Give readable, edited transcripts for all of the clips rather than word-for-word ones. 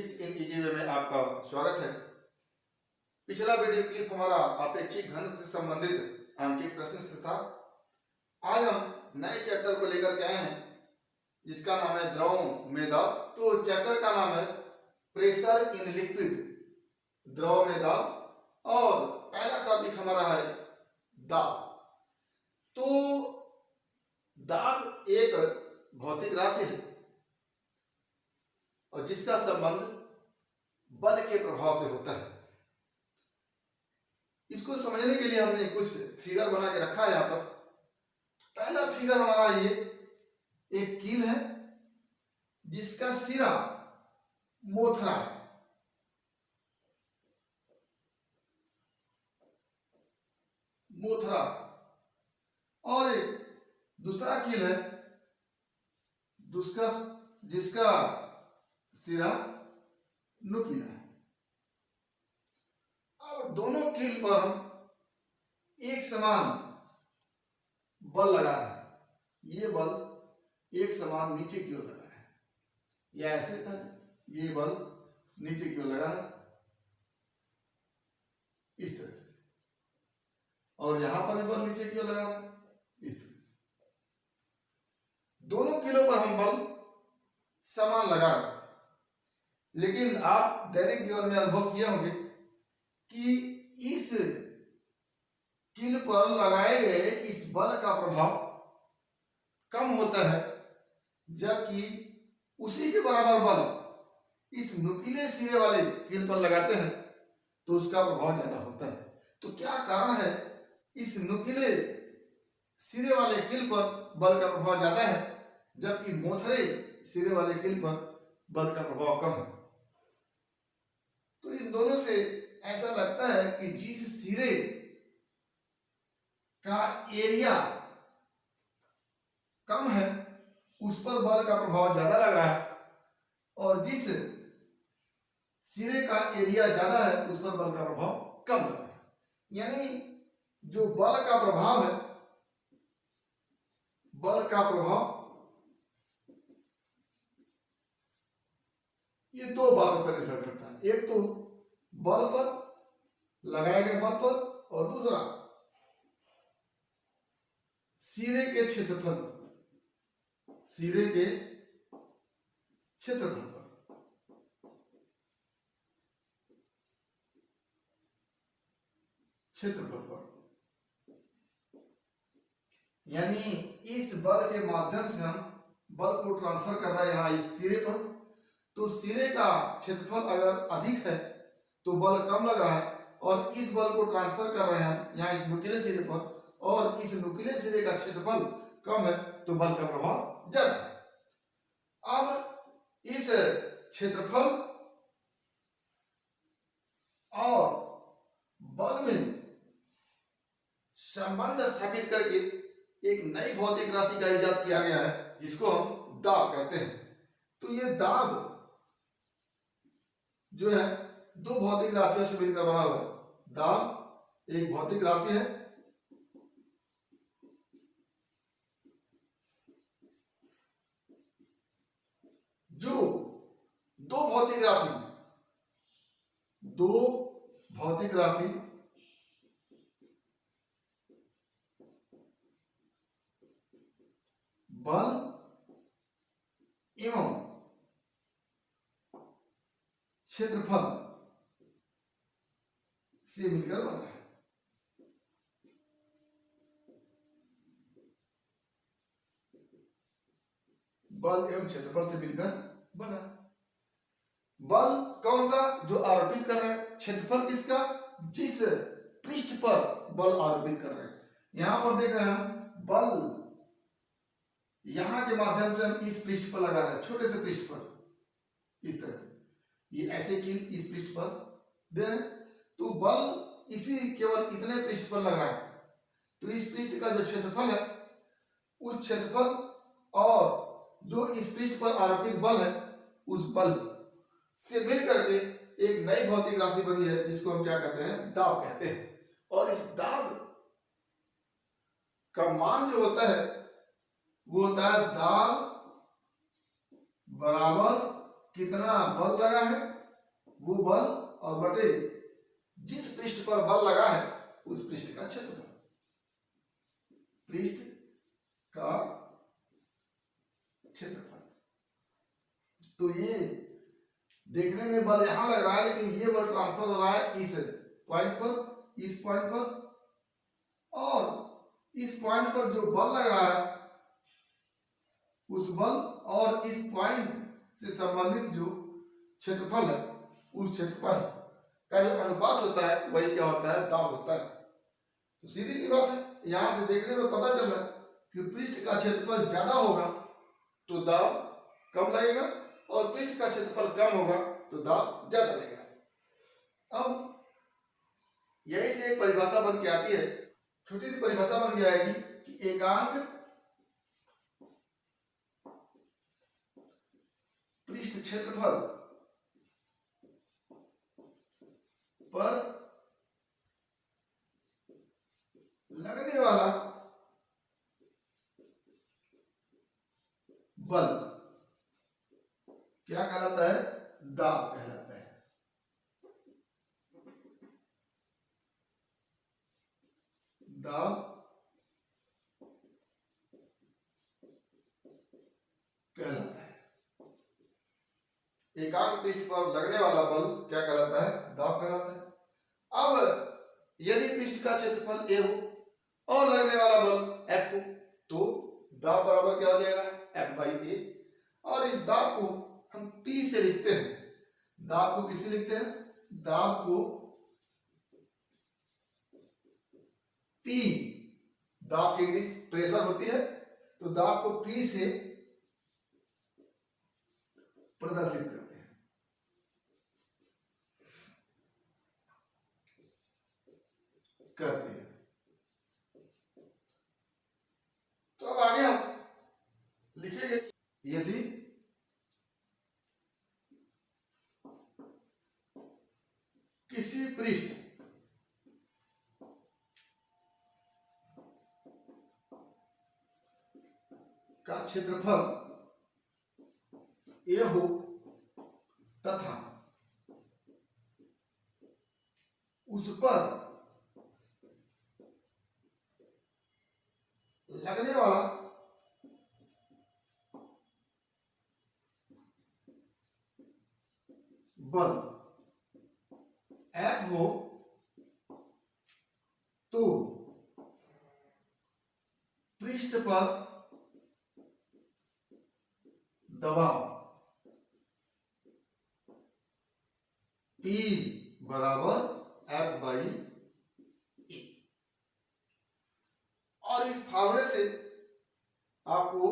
Physics in easy way में आपका स्वागत है। पिछला वीडियो क्लिप हमारा अपेक्षिक घनत्व से संबंधित आंकिक प्रश्न से था। आज हम नए चैप्टर को लेकर के आए हैं जिसका नाम है द्रव में दाब। तो चैप्टर का नाम है प्रेशर इन लिक्विड, द्रव में दाब, और पहला टॉपिक हमारा है दाब। तो दाब एक भौतिक राशि है और जिसका संबंध बल के प्रभाव से होता है। इसको समझने के लिए हमने कुछ फिगर बना के रखा है यहाँ पर। पहला फिगर हमारा ये एक कील है जिसका सिरा मोथरा है, मोथरा, और एक दूसरा कील है जिसका सिरा नुकीला है। अब दोनों कील पर हम एक समान बल लगा रहे हैं। ये बल एक समान नीचे की ओर लगा है, या ऐसे कर ये बल नीचे की ओर लगा है इस तरह से, और यहां पर भी बल नीचे की ओर लगा है इस तरह से। दोनों कीलों पर हम बल समान लगा रहे हैं। लेकिन आप दैनिक जीवन में अनुभव किए होंगे कि इस कील पर लगाए गए इस बल का प्रभाव कम होता है, जबकि उसी के बराबर बल इस नुकीले सिरे वाले कील पर लगाते हैं तो उसका प्रभाव ज्यादा होता है। तो क्या कारण है इस नुकीले सिरे वाले कील पर बल का प्रभाव ज्यादा है जबकि मोथरे सिरे वाले कील पर बल का प्रभाव कम है? तो इन दोनों से ऐसा लगता है कि जिस सिरे का एरिया कम है उस पर बल का प्रभाव ज्यादा लग रहा है, और जिस सिरे का एरिया ज्यादा है उस पर बल का प्रभाव कम लग रहा है। यानी जो बल का प्रभाव है, बल का प्रभाव ये दो बातों पर निर्भर करता है। एक तो बल पर, लगाए गए बल पर, और दूसरा सिरे के क्षेत्रफल पर, सिरे के क्षेत्रफल पर। क्षेत्रफल पर यानी इस बल के माध्यम से हम बल को ट्रांसफर कर रहे हैं यहां इस सिरे पर, तो सिरे का क्षेत्रफल अगर अधिक है तो बल कम लग रहा है, और इस बल को ट्रांसफर कर रहे हैं यहाँ इस नुकीले सिरे पर, और इस नुकीले सिरे का क्षेत्रफल कम है तो बल का प्रभाव ज्यादा है। अब इस क्षेत्रफल और बल में संबंध स्थापित करके एक नई भौतिक राशि का इजाद किया गया है जिसको हम दाब कहते हैं। तो ये दाब जो है दो भौतिक राशियों से मिलकर बना हुआ है। दाब एक भौतिक राशि है जो दो भौतिक राशि बल एवं क्षेत्रफल से मिलकर बना है। बल एवं क्षेत्रफल से मिलकर बना। बल कौन सा? जो आरोपित कर रहे हैं। क्षेत्रफल किसका? जिस पृष्ठ पर बल आरोपित कर रहे हैं। यहां पर देख रहे हैं हम बल यहां के माध्यम से हम इस पृष्ठ पर लगा रहे हैं, छोटे से पृष्ठ पर, इस तरह से। ये ऐसे कील इस पृष्ठ पर दे रहे हैं, तो बल इसी केवल इतने पृष्ठ पर लगा है। तो इस पृष्ठ का जो क्षेत्रफल है उस क्षेत्रफल और जो इस पृष्ठ पर आरोपित बल है उस बल से मिलकर के एक नई भौतिक राशि बनी है जिसको हम क्या कहते हैं? दाब कहते हैं। और इस दाब का मान जो होता है वो होता है दाब बराबर कितना बल लगा है वो बल और बटे जिस पृष्ठ पर बल लगा है उस पृष्ठ का क्षेत्रफल, पृष्ठ का क्षेत्रफल। तो ये देखने में बल यहां लग रहा है, लेकिन ये बल ट्रांसफर हो रहा है इस पॉइंट पर, इस पॉइंट पर, और इस पॉइंट पर जो बल लग रहा है उस बल और इस पॉइंट से संबंधित जो क्षेत्रफल है उस क्षेत्रफल का जो अनुपात होता है वही क्या होता है, दाब होता है। तो सीधी सी बात है, यहां से देखने में पता चल रहा है कि पृष्ठ का क्षेत्रफल ज्यादा होगा तो दाब कम लगेगा और पृष्ठ का क्षेत्रफल कम होगा तो दाब ज्यादा लगेगा। अब यही से एक परिभाषा बन के आती है, छोटी सी परिभाषा बन के आएगी कि एकांक पृष्ठ क्षेत्रफल पर लगने वाला बल क्या कहलाता है, दाब कहलाता है। दाब कहलाता है। एकांक पृष्ठ पर लगने वाला बल क्या कहलाता है, दाब कहलाता है। अब यदि पृष्ठ का क्षेत्रफल ए हो और लगने वाला बल एफ हो तो दाब बराबर क्या हो जाएगा, एफ बाई ए। और इस दाब को हम पी से लिखते हैं। दाब को किससे लिखते हैं, दाब को पी, दाब की इंग्लिश प्रेशर होती है, तो दाब को पी से प्रदर्शित करते हैं। तो अब आगे हम लिखेंगे, यदि किसी पृष्ठ का क्षेत्रफल ए हो तथा उस पर लगने वाला बल एफ हो तो पृष्ठ पर दबाव P बराबर F बाई ए। और इस फार्मूले से आपको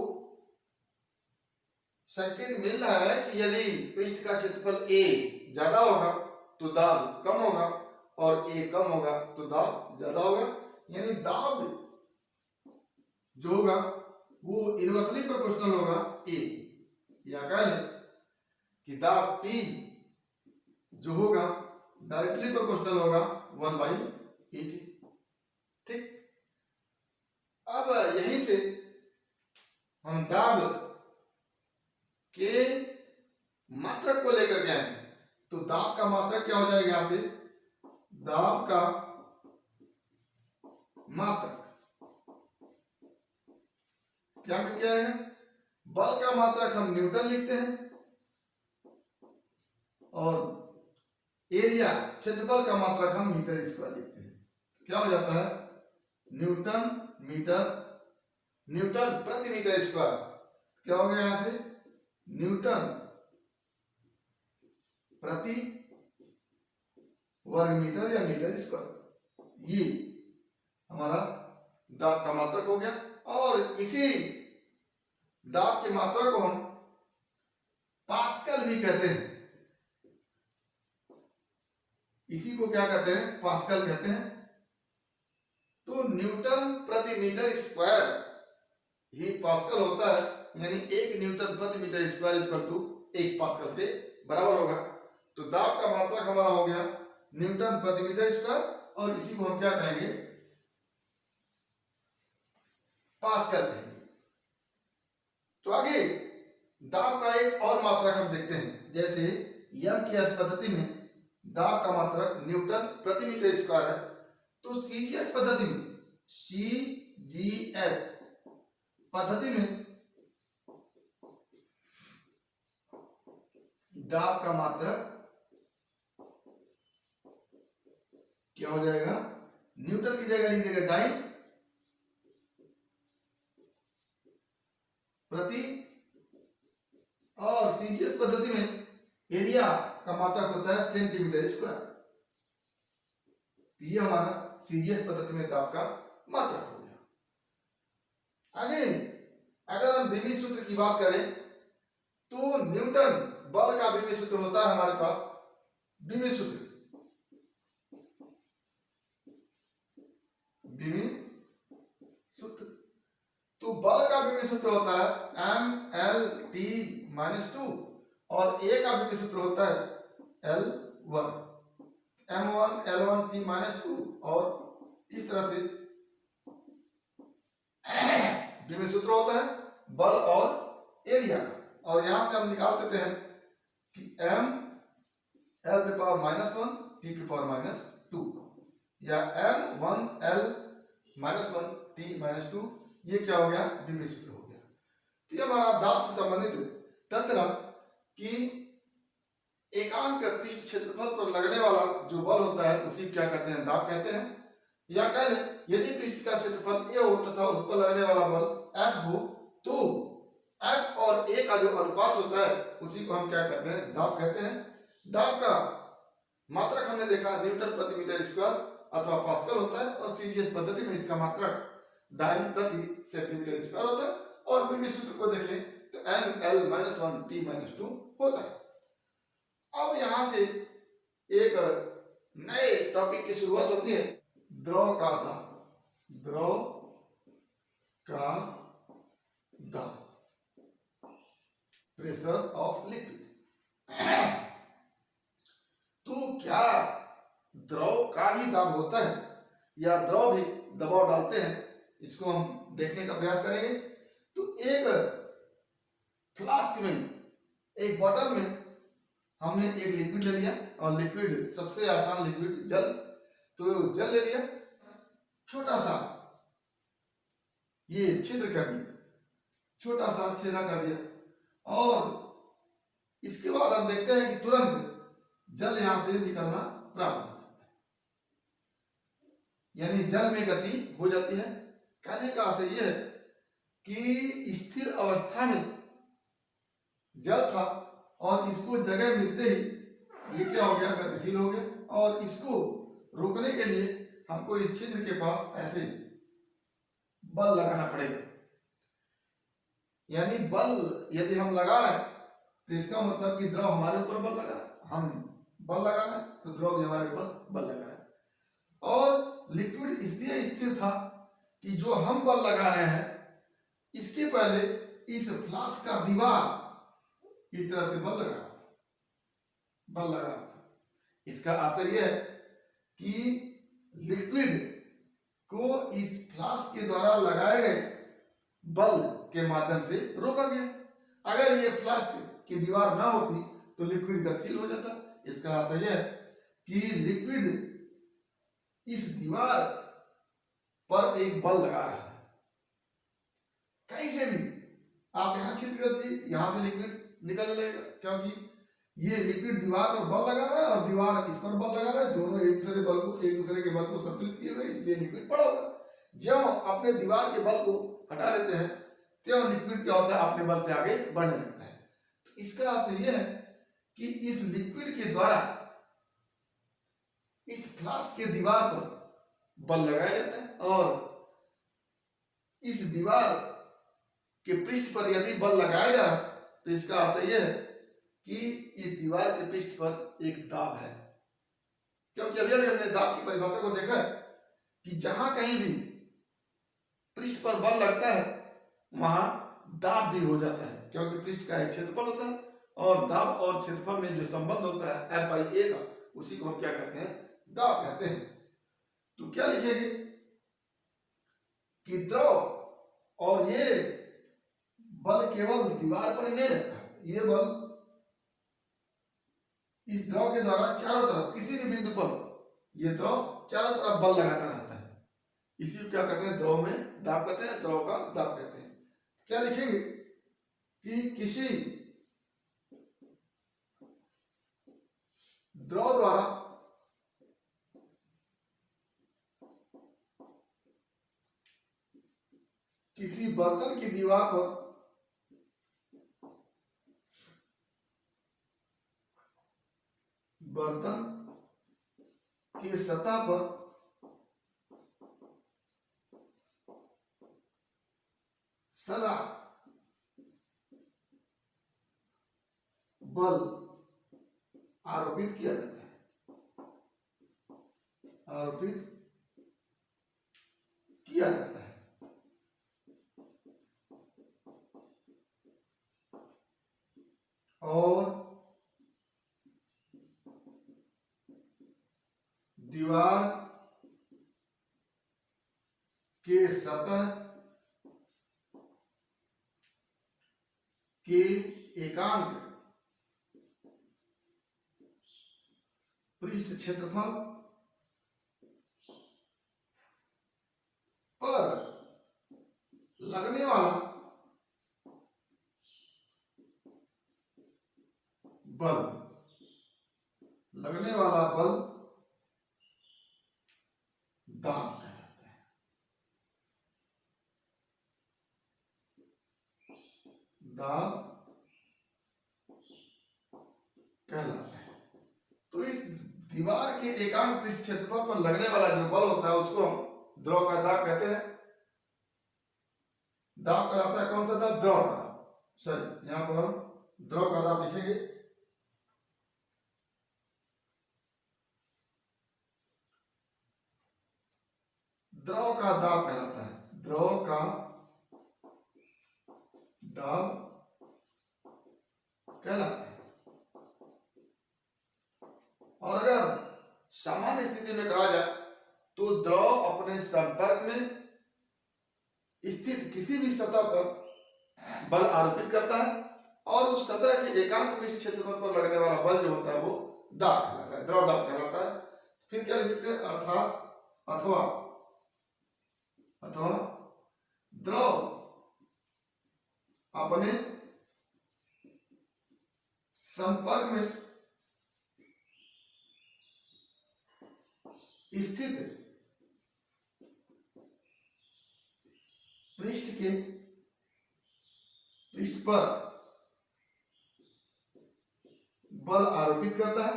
संकेत मिल रहा है कि यदि पृष्ठ का क्षेत्रफल A ज्यादा होगा तो दाब कम होगा और A कम होगा तो दाब ज्यादा होगा। यानी दाब जो होगा वो इनवर्सली प्रोपोर्शनल होगा A। या कह लें कि दाब P जो होगा डायरेक्टली प्रोपोर्शनल होगा 1 बाई ए के। ठीक, अब यहीं से हम दाब के मात्रक को लेकर के आए, तो दाब का मात्रक क्या हो जाएगा, यहां से दाब का मात्रक क्या मिल जाएगा, बल का मात्रक हम न्यूटन लिखते हैं और एरिया क्षेत्रफल का मात्रक हम मीटर स्क्वायर लिखते हैं। क्या हो जाता है, न्यूटन प्रति मीटर स्क्वायर। क्या हो गया, यहां से न्यूटन प्रति वर्ग मीटर या मीटर स्क्वायर, ये हमारा दाब का मात्रक हो गया। और इसी दाब के मात्रक को हम पास्कल भी कहते हैं। इसी को क्या कहते हैं, पास्कल कहते हैं। तो न्यूटन प्रति मीटर स्क्वायर ही पास्कल होता है, यानी 1 न्यूटन प्रति metre square equal to 1 pascal के बराबर होगा। तो दाब का मात्रक हमारा हो गया न्यूटन प्रति मीटर स्क्वायर और इसी को हम क्या कहेंगे, पास्कल कहेंगे। तो आगे दाब का एक और मात्रक हम देखते हैं, जैसे यम की एस पद्धति में दाब का मात्रक न्यूटन प्रति मीटर स्क्वायर है, तो सीजीएस पद्धति में सीजीएस पद्धति में दाब का मात्रक क्या हो जाएगा, न्यूटन की जगह लिख देगा डाइन प्रति, और सीजीएस पद्धति में एरिया का मात्रक होता है सेंटीमीटर स्क्वायर। ये हमारा सीजीएस पद्धति में दाब का मात्रक हो गया। आगे अगर हम बीमी सूत्र की बात करें तो न्यूटन बल का बीमी सूत्र होता है हमारे पास, बीमी सूत्र तो बल का बीमी सूत्र होता है M L T minus two, और ए का बीमी सूत्र होता है L one, M one L one T minus two, और इस तरह से बीमी सूत्र होता है बल और एरिया का। और यहां से हम निकाल देते हैं कि एम एल पे पावर माइनस वन टी पे पावर माइनस टू, या M one L minus one T minus two, ये क्या हो गया, बीमी सूत्र हो गया। तो ये हमारा दाब से संबंधित तथ्य कि एकांक पृष्ठ क्षेत्रफल पर लगने वाला जो बल होता है उसी क्या कहते हैं, दाब कहते हैं। या कह लें यदि पृष्ठ का क्षेत्रफल ए हो तथा उस पर लगने वाला बल F हो, तो F और A का जो अनुपात होता है उसी को हम क्या कहते हैं, दाब कहते हैं। दाब का मात्रक हमने देखा न्यूटन प्रति मीटर स्क्वायर अथवा पास्कल होता है, और सीजीएस पद्धति में इसका मात्रक डाइन प्रति सेंटीमीटर स्क्वायर होता है, और बीमी सूत्र को देखें तो M L minus one T minus two होता है। अब यहां से एक नए टॉपिक की शुरुआत होती है, द्रव का दाब, द्रव का दाब, प्रेशर ऑफ लिक्विड। तो क्या द्रव का भी दाब होता है या द्रव भी दबाव डालते हैं, इसको हम देखने का प्रयास करेंगे। तो एक फ्लास्क में, एक बॉटल में हमने एक लिक्विड ले लिया, और लिक्विड सबसे आसान लिक्विड जल, तो जल ले लिया, छोटा सा ये छिद्र कर दिया, छोटा सा छेदा कर दिया, और इसके बाद हम देखते हैं कि तुरंत जल यहां से निकलना प्रारंभ हो जाता है, यानी जल में गति हो जाती है। कहने का आशय यह है कि स्थिर अवस्था में जल था और इसको जगह मिलते ही ये क्या हो गया, गतिशील हो गया, और इसको रोकने के लिए हमको इस छिद्र के पास ऐसे बल लगाना पड़ेगा। यानी बल यदि हम लगा रहे हैं तो इसका मतलब कि द्रव हमारे ऊपर बल लगा रहा है, हम बल लगा रहे हैं तो द्रव भी हमारे ऊपर बल लगा रहा है। और लिक्विड इसलिए स्थिर था कि जो हम बल लगा रहे हैं इसके पहले इस फ्लास्क का दीवार इस तरह से बल लगा रहा था। इसका आशय यह है कि लिक्विड को इस फ्लास्क के द्वारा लगाए गए बल के माध्यम से रोका गया। अगर ये फ्लास्क की दीवार ना होती तो लिक्विड गतिशील हो जाता। इसका आशय यह है कि लिक्विड इस दीवार पर एक बल लगा रहा है, कहीं से भी आप यहां छिद्र कर दीजिए, यहां से लिक्विड निकलने लगेगा, क्योंकि ये लिक्विड दीवार पर बल लगा रहा है और दीवार इस पर बल लगा रहा है, दोनों एक दूसरे के बल को संतुलित किए हुए, इसलिए लिक्विड पड़ा हुआ। जब अपने दीवार के बल को हटा लेते हैं तो लिक्विड क्या होता है, अपने बल से आगे बढ़ने लगता है। तो इसका आशय यह है कि इस लिक्विड के द्वारा इस फ्लास्क के दीवार पर बल लगाया जाता है, और इस दीवार के पृष्ठ पर यदि बल लगाया जाए तो इसका आशय यह है कि इस दीवार के पृष्ठ पर एक दाब है। क्योंकि अभी हमने दाब की परिभाषा को देखा कि जहां कहीं भी पृष्ठ पर बल लगता है वहां दाब भी हो जाता है, क्योंकि पृष्ठ का एक क्षेत्रफल होता है, और दाब और क्षेत्रफल में जो संबंध होता है F/A का, उसी को हम क्या कहते हैं, दाब कहते हैं। तो क्या लिखेंगे कि द्रव, और ये बल केवल दीवार पर ही नहीं रहता है, ये बल इस द्रव के द्वारा चारों तरफ किसी भी बिंदु पर ये द्रव चारों तरफ बल लगाता रहता है। इसी को क्या कहते हैं, द्रव में दाब कहते हैं, द्रव का दाब कहते हैं। क्या लिखेंगे कि किसी द्रव द्वारा किसी बर्तन की दीवार पर बर्तन की सतह पर सदा बल आरोपित किया जाता है, आरोपित किया जाता है। और दीवार के सतह के एकांक पृष्ठ क्षेत्रफल पर लगने वाला बल, लगने वाला बल दाब कहलाता है। दाब कहलाता है। तो इस दीवार के एकांक पृष्ठ क्षेत्रफल पर लगने वाला जो बल होता है उसको हम द्रव का दाब कहते हैं। दाब कहलाता है कौन सा दाब, द्रव का दाब। सर यहां पर हम द्रव का दाब लिखेंगे। द्रव का दाब कहलाता है, द्रव का दाब कहलाता है। और अगर सामान्य स्थिति में कहा जाए तो द्रव अपने संपर्क में स्थित किसी भी सतह पर बल आरोपित करता है और उस सतह के एकांक पृष्ठ क्षेत्रफल पर लगने वाला बल जो होता है वो दाब कहलाता है, द्रव दाब कहलाता है। फिर क्या लिख सकते हैं, अर्थात अथवा द्रव अपने संपर्क में स्थित पृष्ठ पर बल आरोपित करता है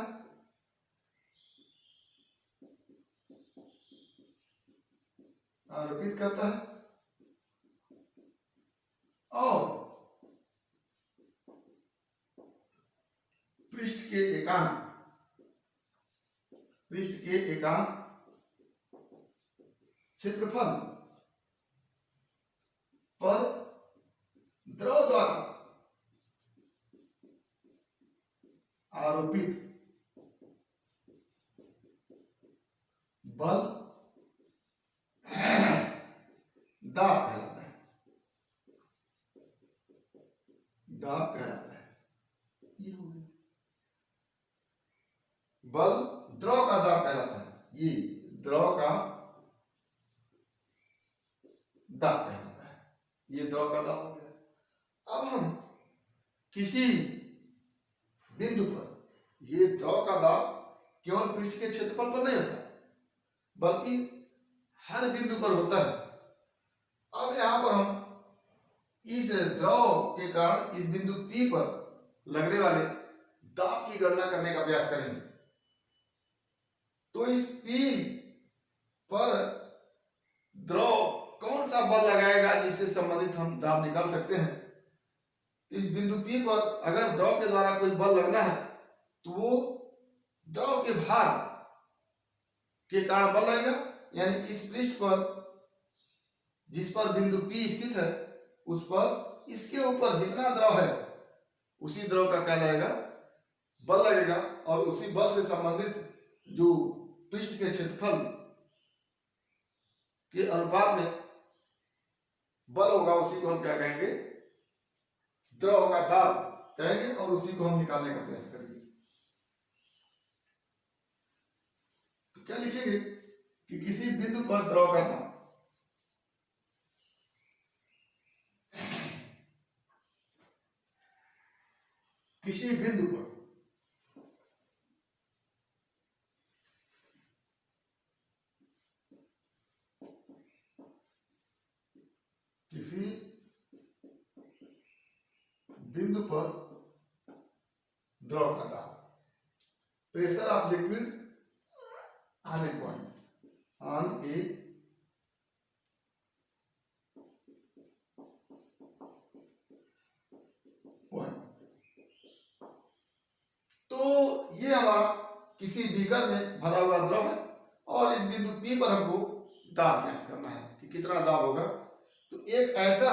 और पृष्ठ के एकांक क्षेत्रफल पर द्रव द्वारा आरोपित बल दाब कहलाता है, दाब कहलाता है। ये हो गया बल द्रव का दाब कहलाता है, ये द्रव का दाब कहलाता है, ये द्रव का दाब हो गया। अब हम किसी बिंदु पर, ये द्रव का दाब केवल पृष्ठ के क्षेत्रफल पर नहीं होता बल्कि हर बिंदु पर होता है। अब यहां पर हम इस द्रव के कारण इस बिंदु P पर लगने वाले दाब की गणना करने का प्रयास करेंगे। तो इस P पर द्रव कौन सा बल लगाएगा जिससे संबंधित हम दाब निकाल सकते हैं। इस बिंदु P पर अगर द्रव के द्वारा कोई बल लगना है तो वो द्रव के भार के कारण बल लगेगा, यानी इस पृष्ठ पर जिस पर बिंदु P स्थित है उस पर इसके ऊपर जितना द्रव है उसी द्रव का क्या लगेगा, बल लगेगा। और उसी बल से संबंधित जो पृष्ठ के क्षेत्रफल के अनुपात में बल होगा उसी को हम क्या कहेंगे, द्रव का दाब कहेंगे और उसी को हम निकालने का प्रयास करेंगे। क्या लिखेंगे कि किसी बिंदु पर द्रव का दाब, किसी बिंदु पर किसी बिंदु पर द्रव का दाब, pressure of liquid on A point, on A point. तो ये हमारा किसी बीकर में भरा हुआ द्रव है और इस बिंदु P पर हमको दाब ज्ञात करना है कि कितना दाब होगा। तो एक ऐसा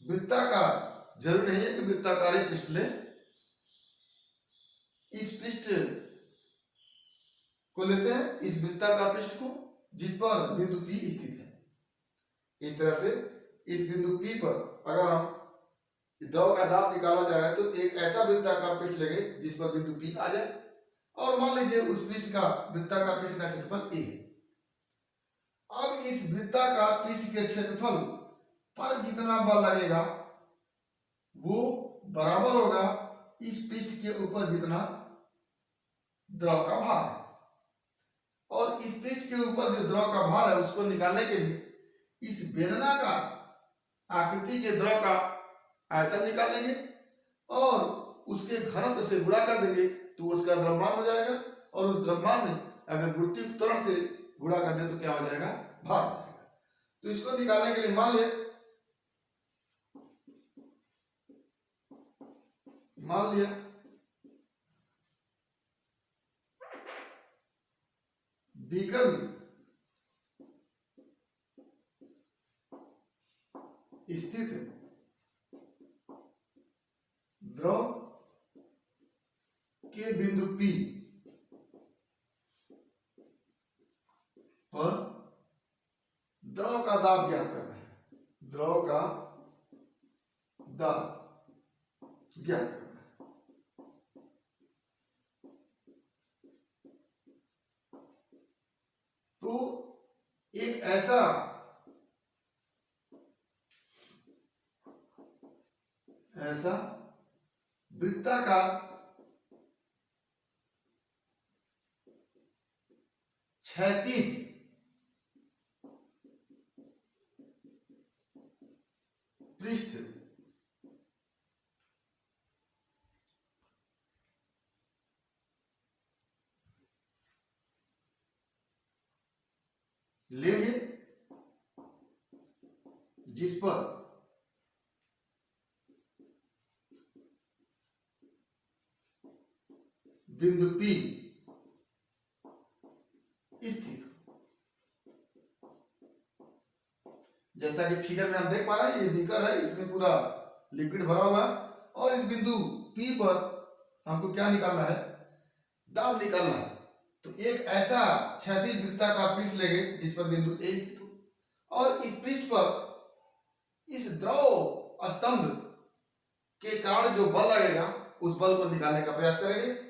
वृत्ताकार, जरूरी नहीं है कि वृत्ताकार ही पृष्ठ ले, इस पृष्ठ को लेते हैं, इस वृत्ताकार पृष्ठ को जिस पर बिंदु P स्थित है। इस तरह से इस बिंदु P पर अगर हम द्रव का दाब निकाला जाए तो एक ऐसा वृत्ताकार पृष्ठ लेंगे जिस पर बिंदु P आ जाए और मान लीजिए उस पृष्ठ का, वृत्ताकार पृष्ठ का क्षेत्रफल A है। अब इस वृत्ताकार पृष्ठ के क्षेत्रफल पर जितना बल लगेगा वो बराबर होगा इस पृष्ठ के ऊपर जितना द्रव का भार है। और इस पृष्ठ के ऊपर जो द्रव का भार है उसको निकालने के लिए इस बेलनाकार आकृति के द्रव का आयतन निकालेंगे और उसके घनत्व से गुणा कर देंगे तो उसका द्रव्यमान हो जाएगा, और उस द्रव्यमान में अगर गुरुत्वीय त्वरण से गुणा कर दे तो क्या हो जाएगा, भार हो जाएगा। तो इसको निकालने के लिए मान लिया बीकर में स्थित द्रव के बिंदु P पर द्रव का दाब ज्ञात करना है, द्रव का दाब ज्ञात करना है। तो एक ऐसा वृत्ताकार क्षैतिज पृष्ठ लेंगे जिस पर बिंदु P स्थित, जैसा कि फिगर में हम देख पा रहे हैं, ये बीकर है, इसमें पूरा लिक्विड भरा हुआ है और इस बिंदु P पर हमको क्या निकालना है, दाब निकालना है। तो एक ऐसा क्षैतिज वृत्ताकार पृष्ठ लेंगे जिस पर बिंदु A स्थित हो और इस पृष्ठ पर इस द्रव स्तंभ के कारण जो बल लगेगा उस बल को निकालने का प्रयास करेंगे।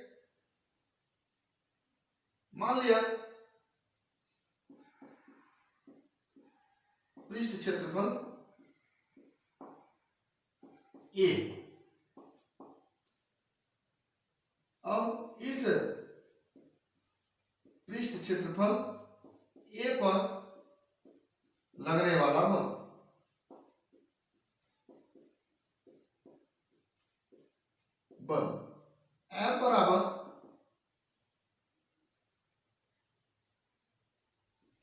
मान लिया पृष्ठ क्षेत्रफल A, अब इस पृष्ठ क्षेत्रफल A पर लगने वाला बल F बराबर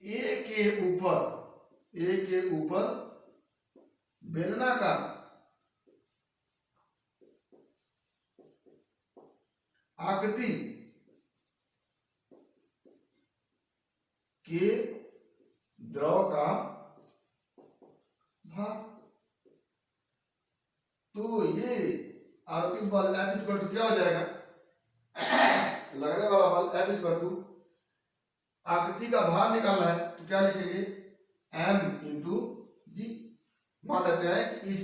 A के ऊपर बेलनाकार आकृति के द्रव का भार। तो ये आरोपित बल F इक्वल टू क्या हो जाएगा, लगने वाला बल F इक्वल टू आकृति का भार निकालना है तो क्या लिखेंगे, M इंटू जी। मान लेते हैं कि इस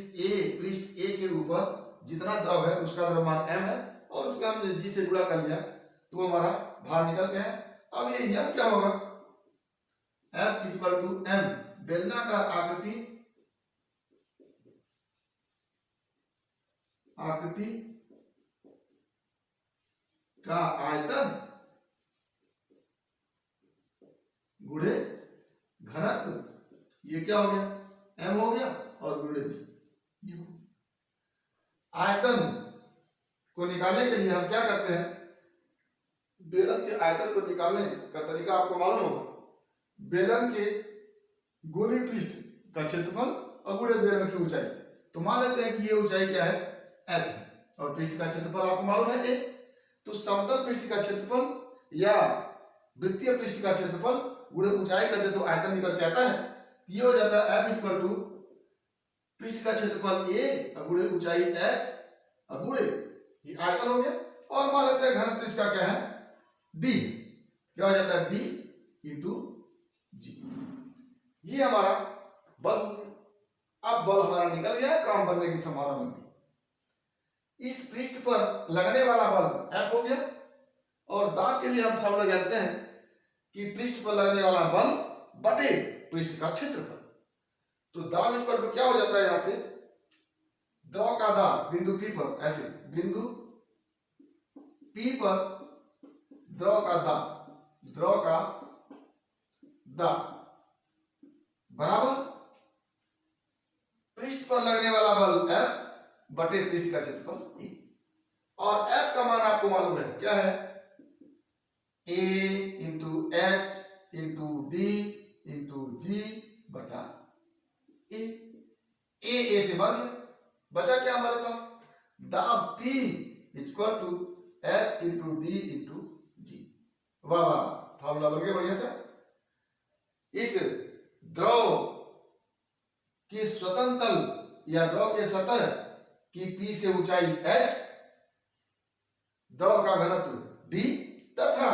पृष्ठ A के ऊपर जितना द्रव है उसका द्रव्यमान M है और उसका हमने G से गुणा कर लिया तो हमारा भार निकल गया है। अब ये m क्या होगा, F इक्वल टू m, बेलनाकार आकृति का आयतन गुणे घनत्व, ये क्या हो गया, m हो गया और गुणे g। आयतन को निकालने के लिए हम क्या करते हैं, बेलन के आयतन को निकालने का तरीका आपको मालूम होगा। बेलन के गोलीय पृष्ठ का क्षेत्रफल और गुणे बेलन की ऊंचाई। तो मान लेते हैं कि ये ऊंचाई क्या है, h है, और पृष्ठ का क्षेत्रफल आपको मालूम है a। तो समतल पृष्ठ का क्षेत्रफल या वृत्तीय पृष्ठ का क्षेत्रफल गुणे ऊंचाई कर दे तो आयतन निकल के आता है। ये हो जाता है F इक्वल टू पृष्ठ का क्षेत्रफल a और गुणे ऊंचाई h और गुणे ये आयतन हो गया। और मान लेते हैं घनत्व इसका क्या है, d, क्या हो जाता है d इंटू g। ये हमारा बल हो गया। अब बल हमारा निकल गया, काम बनने की संभावना बन गई। इस पृष्ठ पर लगने वाला बल F हो गया। और दाब के लिए हम फॉर्मूला जानते हैं कि पृष्ठ पर लगने वाला बल बटे पृष्ठ का क्षेत्रफल। तो दाब इक्वल टू क्या हो जाता है, यहां से द्रव का दाब बिंदु P पर, ऐसे बिंदु P पर द्रव का दाब बराबर पृष्ठ पर लगने वाला बल F बटे पृष्ठ का क्षेत्रफल E। और F का मान आपको मालूम है क्या है, A into H into D into G बटा A। A से बढ़ गया, बचा क्या हमारे पास, दाब P equal to H into D into G। वाह वाह, फार्मूला बन गया बढ़िया से। इस द्रव की स्वतंत्र तल या द्रव के सतह की P से ऊंचाई H, द्रव का घनत्व D तथा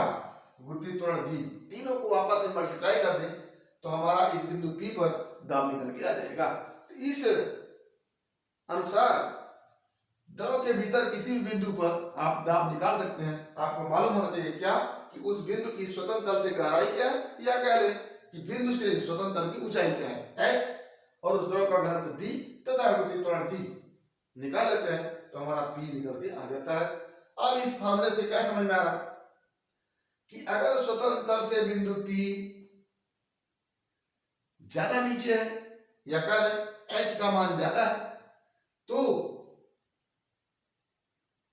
गुरुत्वीय त्वरण G, तीनों को आपस में मल्टीप्लाई कर दें तो हमारा इस बिंदु P पर दाब निकल के आ जाएगा। तो इस अनुसार द्रव के भीतर किसी भी बिंदु पर आप दाब निकाल सकते हैं। आपको मालूम होना चाहिए क्या, कि उस बिंदु की स्वतंत्र तल से गहराई क्या है, या कह लें कि बिंदु से स्वतंत्र तल की ऊंचाई क्या है H, और उस द्रव का घनत्व D तथा गुरुत्वीय त्वरण G निकाल लेते हैं तो हमारा P निकल के आ जाता है। अब इस फार्मूले से क्या समझ में आ रहा कि अगर स्वतंत्र तल से बिंदु P ज्यादा नीचे है या कह लें H का मान ज्यादा है तो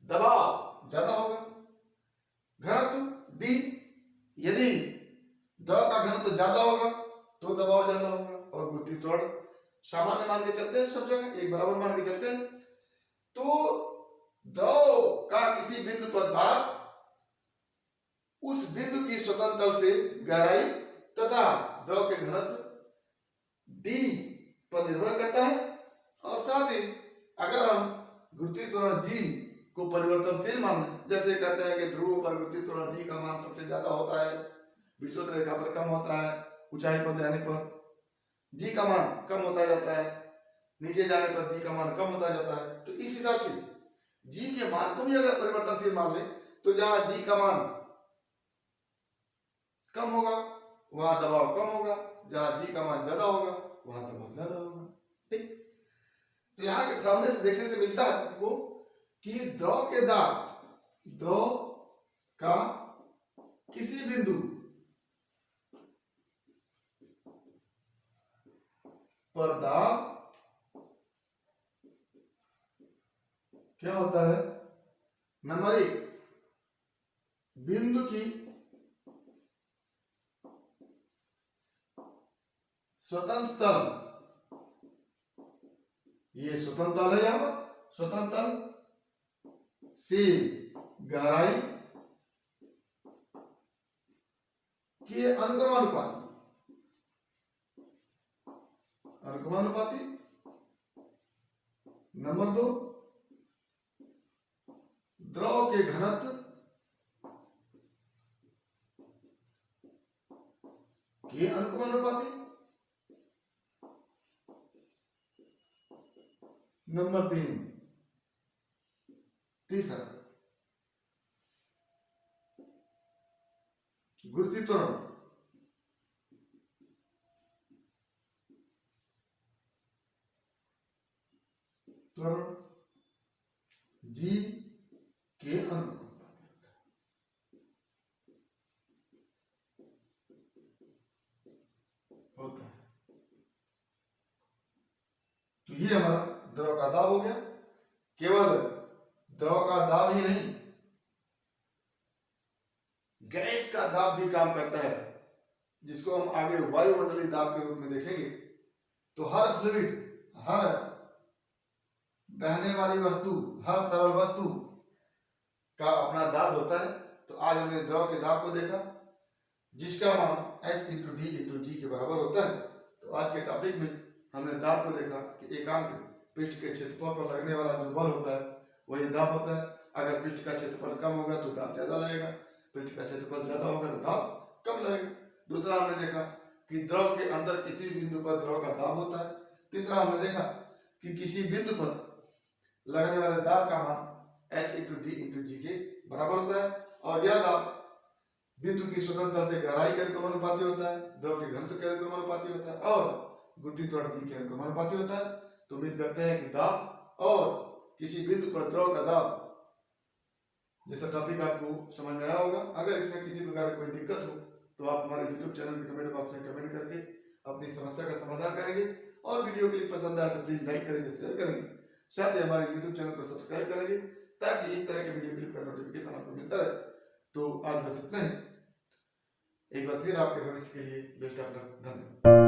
दबाव ज्यादा होगा, घनत्व D, यदि द्रव का घनत्व ज्यादा होगा तो दबाव ज्यादा होगा। और गुरुत्वीय त्वरण सामान्य मान के चलते हैं, सब जगह एक बराबर मान के चलते हैं। तो द्रव का किसी बिंदु पर दाब उस बिंदु की स्वतंत्र तल से गहराई तथा द्रव के घनत्व D पर निर्भर करता है। और साथ ही अगर हम गुरुत्वीय त्वरण G को परिवर्तनशील मान लें, जैसे कहते हैं कि ध्रुव पर गुरुत्वीय त्वरण G का मान सबसे ज्यादा होता है, विषुवत रेखा पर कम होता है, ऊंचाई पर जाने पर G का मान कम होता जाता है, नीचे जाने पर G का मान कम होता जाता है। तो इस हिसाब से G के मान को भी अगर परिवर्तनशील मान लें तो जहां G का मान कम होगा वहां दबाव कम होगा, जहां G का मान ज्यादा होगा वहां दबाव ज्यादा होगा। ठीक, तो यहाँ के फॉर्मूले से देखने से मिलता है आपको कि द्रव का किसी बिंदु पर दाब क्या होता है, नंबर 1 बिंदु की स्वतंत्र तल, ये स्वतंत्र तल है, यहां पर स्वतंत्र तल से गहराई के अनुक्रमानुपाती। नंबर 2 द्रव के घनत्व के अनुक्रमानुपाती। नंबर 3 तीसरा गुरुत्वीय त्वरण, त्वरण जी के अनुपाती होता है। तो ये हमारा द्रव का दाब हो गया। केवल द्रव का दाब ही नहीं, गैस का दाब भी काम करता है, जिसको हम आगे वायुमंडलीय दाब के रूप में देखेंगे। तो हर फ्लूइड, हर बहने वाली वस्तु, हर तरल वस्तु का अपना दाब होता है। तो आज हमने द्रव के दाब को देखा, जिसका मान H इंटू डी इंटू जी के बराबर होता है। तो आज के टॉपिक में हमने दाब को देखा कि एकांक पृष्ठ के क्षेत्रफल पर लगने वाला जो बल होता है वही दाब होता है। अगर पृष्ठ का क्षेत्रफल कम होगा तो दाब ज्यादा लगेगा, पृष्ठ का क्षेत्रफल ज्यादा होगा तो दाब कम लगेगा। दूसरा हमने देखा कि द्रव के अंदर किसी बिंदु पर द्रव का दाब होता है। तीसरा हमने देखा कि किसी बिंदु पर लगने वाले दाब का मान H इंटू डी इंटू जी के बराबर होता है, और यह दाब बिंदु की स्वतंत्रता से गहराई के अनुपाती होता है, द्रव के घनत्व के अनुपाती होता है, और गुरुत्वीय त्वरण जी के अनुपाती होता है। तो उम्मीद करते हैं कि दाब और किसी बिंदु पर द्रव का दाब जैसा टॉपिक आपको समझ में आया होगा। अगर इसमें किसी प्रकार की कोई दिक्कत हो तो आप हमारे YouTube चैनल के कमेंट बॉक्स में कमेंट करके अपनी समस्या का समाधान करेंगे, और वीडियो क्लिप पसंद आए तो प्लीज लाइक करेंगे, शेयर करेंगे, साथ ही हमारे YouTube चैनल को सब्सक्राइब करेंगे, ताकि इस तरह के वीडियो क्लिप का नोटिफिकेशन आपको मिलता रहे। तो आज बस इतना ही। एक बार फिर आपके भविष्य के लिए बेस्ट ऑफ लक। धन्यवाद।